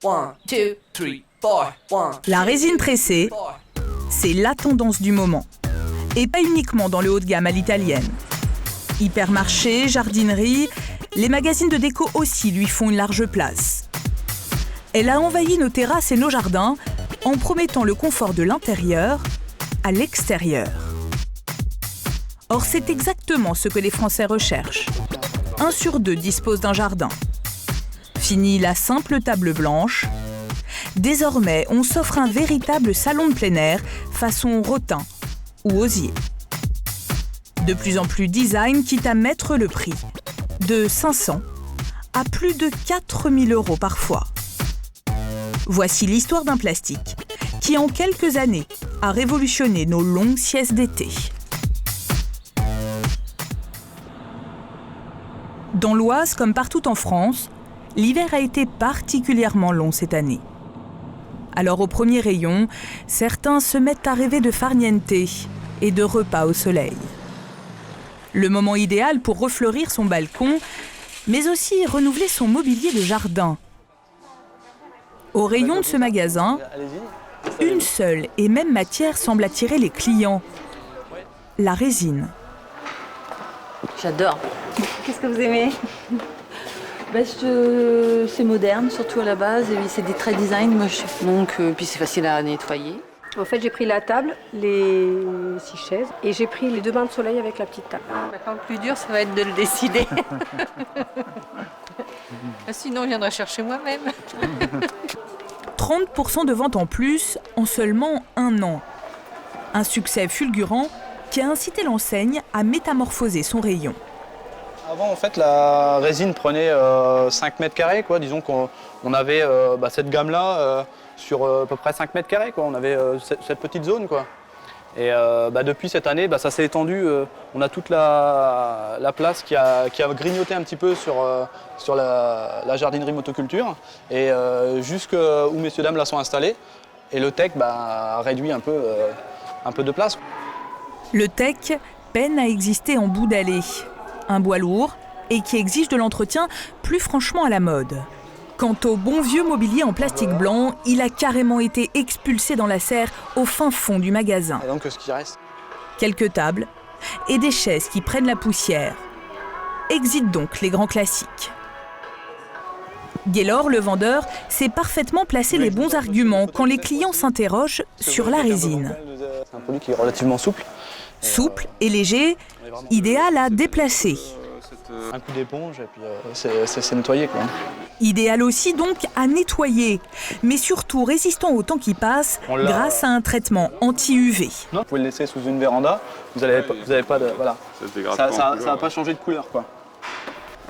1, 2, 3, 4, 1. La résine tressée, c'est la tendance du moment. Et pas uniquement dans le haut de gamme à l'italienne. Hypermarchés, jardineries, les magazines de déco aussi lui font une large place. Elle a envahi nos terrasses et nos jardins en promettant le confort de l'intérieur à l'extérieur. Or, c'est exactement ce que les Français recherchent. 1 sur 2 dispose d'un jardin. Fini la simple table blanche. Désormais, on s'offre un véritable salon de plein air façon Rotin ou Osier. De plus en plus design, quitte à mettre le prix. De 500 à plus de 4000 € parfois. Voici l'histoire d'un plastique qui, en quelques années, a révolutionné nos longues siestes d'été. Dans l'Oise, comme partout en France, l'hiver a été particulièrement long cette année. Alors au premier rayon, certains se mettent à rêver de farniente et de repas au soleil. Le moment idéal pour refleurir son balcon, mais aussi renouveler son mobilier de jardin. Au rayon de ce magasin, une seule et même matière semble attirer les clients. La résine. J'adore. Qu'est-ce que vous aimez? C'est moderne, surtout à la base, et c'est des traits design, donc puis c'est facile à nettoyer. En fait, j'ai pris la table, les 6 chaises, et j'ai pris les 2 bains de soleil avec la petite table. Maintenant, le plus dur, ça va être de le décider. Sinon, je viendrai chercher moi-même. 30% de ventes en plus en seulement 1 an. Un succès fulgurant qui a incité l'enseigne à métamorphoser son rayon. Avant, en fait, la résine prenait 5 mètres carrés, quoi. Disons qu'on avait cette gamme-là sur à peu près 5 mètres carrés, quoi. On avait cette petite zone, quoi. Et depuis cette année, ça s'est étendu. On a toute la place qui a grignoté un petit peu sur la jardinerie motoculture et jusqu'où messieurs dames là sont installés. Et le tech a réduit un peu de place. Le tech peine à exister en bout d'allée. Un bois lourd et qui exige de l'entretien plus franchement à la mode. Quant au bon vieux mobilier en plastique blanc, il a carrément été expulsé dans la serre au fin fond du magasin. Et donc ce qui reste. Quelques tables et des chaises qui prennent la poussière. Exit donc les grands classiques. Gaylor, le vendeur, sait parfaitement placer les bons arguments quand les clients s'interrogent sur la résine. C'est un produit qui est relativement souple. Souple et léger, idéal à déplacer. Un coup d'éponge et puis c'est nettoyé, quoi. Idéal aussi donc à nettoyer, mais surtout résistant au temps qui passe grâce à un traitement anti-UV. Vous pouvez le laisser sous une véranda, vous avez pas de... Voilà. Ça va pas changer de couleur, quoi.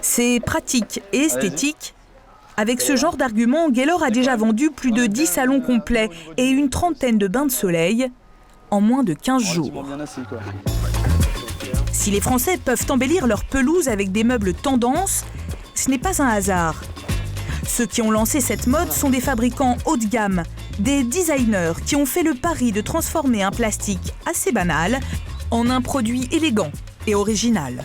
C'est pratique et esthétique. Avec ce genre d'argument, Gaylor a déjà vendu plus de 10 salons complets et une trentaine de bains de soleil en moins de 15 jours. Si les Français peuvent embellir leur pelouse avec des meubles tendance, ce n'est pas un hasard. Ceux qui ont lancé cette mode sont des fabricants haut de gamme, des designers qui ont fait le pari de transformer un plastique assez banal en un produit élégant et original.